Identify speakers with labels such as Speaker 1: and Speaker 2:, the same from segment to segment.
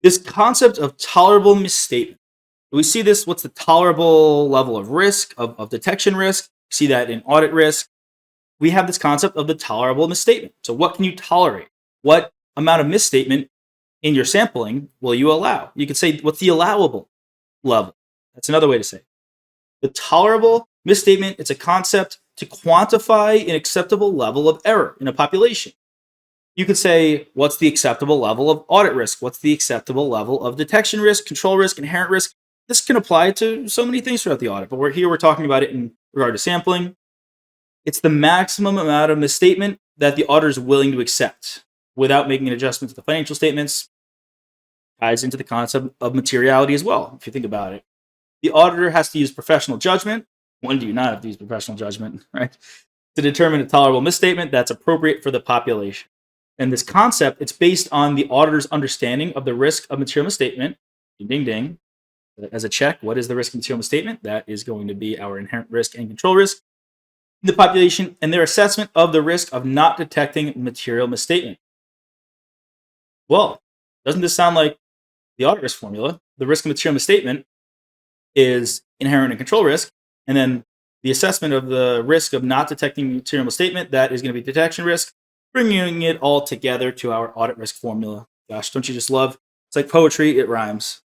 Speaker 1: This concept of tolerable misstatement. We see this, what's the tolerable level of risk, of detection risk? See that in audit risk. We have this concept of the tolerable misstatement. So what can you tolerate? What amount of misstatement in your sampling will you allow? You could say, what's the allowable level? That's another way to say it. The tolerable misstatement, it's a concept to quantify an acceptable level of error in a population. You could say, what's the acceptable level of audit risk? What's the acceptable level of detection risk, control risk, inherent risk? This can apply to so many things throughout the audit, but we're talking about it in regard to sampling. It's the maximum amount of misstatement that the auditor is willing to accept without making an adjustment to the financial statements. Ties into the concept of materiality as well, if you think about it. The auditor has to use professional judgment. When do you not have to use professional judgment, right? To determine a tolerable misstatement that's appropriate for the population. And this concept, it's based on the auditor's understanding of the risk of material misstatement. Ding, ding, ding. As a check, what is the risk of material misstatement? That is going to be our inherent risk and control risk in the population, and their assessment of the risk of not detecting material misstatement. Well, doesn't this sound like the audit risk formula? The risk of material misstatement is inherent and control risk, and then the assessment of the risk of not detecting material misstatement, that is going to be detection risk, bringing it all together to our audit risk formula. Gosh, don't you just love? It's like poetry, it rhymes.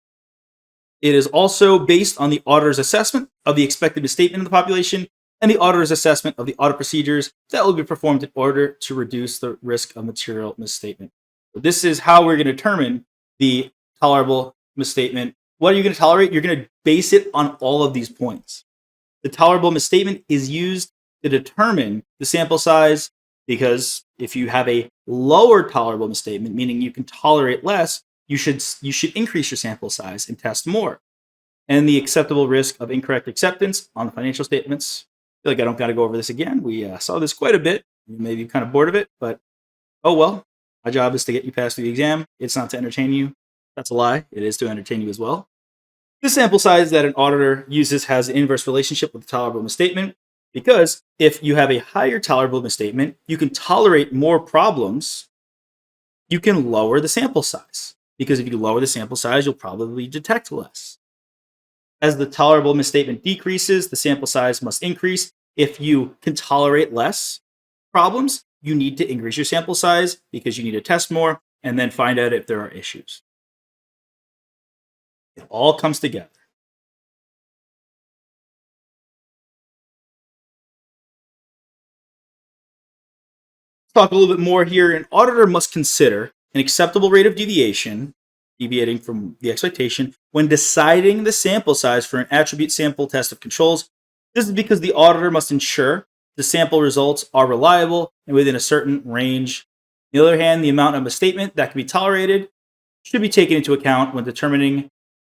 Speaker 1: It is also based on the auditor's assessment of the expected misstatement in the population and the auditor's assessment of the audit procedures that will be performed in order to reduce the risk of material misstatement. So this is how we're going to determine the tolerable misstatement. What are you going to tolerate? You're going to base it on all of these points. The tolerable misstatement is used to determine the sample size, because if you have a lower tolerable misstatement, meaning you can tolerate less, you should increase your sample size and test more. And the acceptable risk of incorrect acceptance on the financial statements. I feel like I don't got to go over this again. We saw this quite a bit. You may be kind of bored of it, but oh well. My job is to get you past the exam. It's not to entertain you. That's a lie. It is to entertain you as well. The sample size that an auditor uses has an inverse relationship with the tolerable misstatement, because if you have a higher tolerable misstatement, you can tolerate more problems. You can lower the sample size, because if you lower the sample size, you'll probably detect less. As the tolerable misstatement decreases, the sample size must increase. If you can tolerate less problems, you need to increase your sample size because you need to test more and then find out if there are issues. It all comes together. Let's talk a little bit more here. An auditor must consider an acceptable rate of deviation, deviating from the expectation, when deciding the sample size for an attribute sample test of controls. This is because the auditor must ensure the sample results are reliable and within a certain range. On the other hand, the amount of misstatement that can be tolerated should be taken into account when determining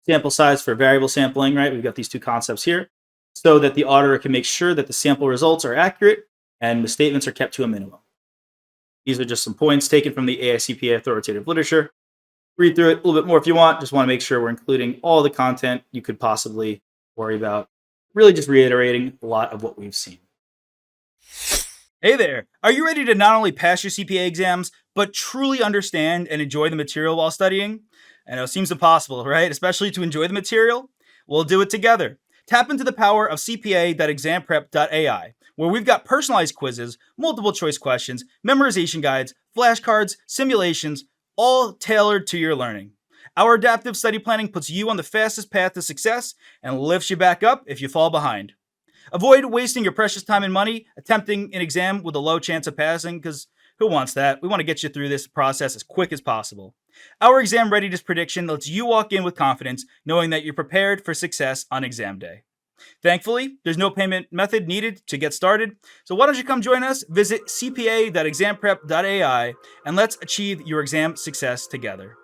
Speaker 1: sample size for variable sampling, right? We've got these two concepts here, so that the auditor can make sure that the sample results are accurate and misstatements are kept to a minimum. These are just some points taken from the AICPA authoritative literature. Read through it a little bit more if you want. Just want to make sure we're including all the content you could possibly worry about. Really just reiterating a lot of what we've seen. Hey there! Are you ready to not only pass your CPA exams, but truly understand and enjoy the material while studying? I know it seems impossible, right? Especially to enjoy the material? We'll do it together. Tap into the power of CPA.examprep.ai, where we've got personalized quizzes, multiple choice questions, memorization guides, flashcards, simulations, all tailored to your learning. Our adaptive study planning puts you on the fastest path to success and lifts you back up if you fall behind. Avoid wasting your precious time and money attempting an exam with a low chance of passing, because who wants that? We want to get you through this process as quick as possible. Our exam readiness prediction lets you walk in with confidence, knowing that you're prepared for success on exam day. Thankfully, there's no payment method needed to get started, so why don't you come join us? Visit cpa.examprep.ai and let's achieve your exam success together.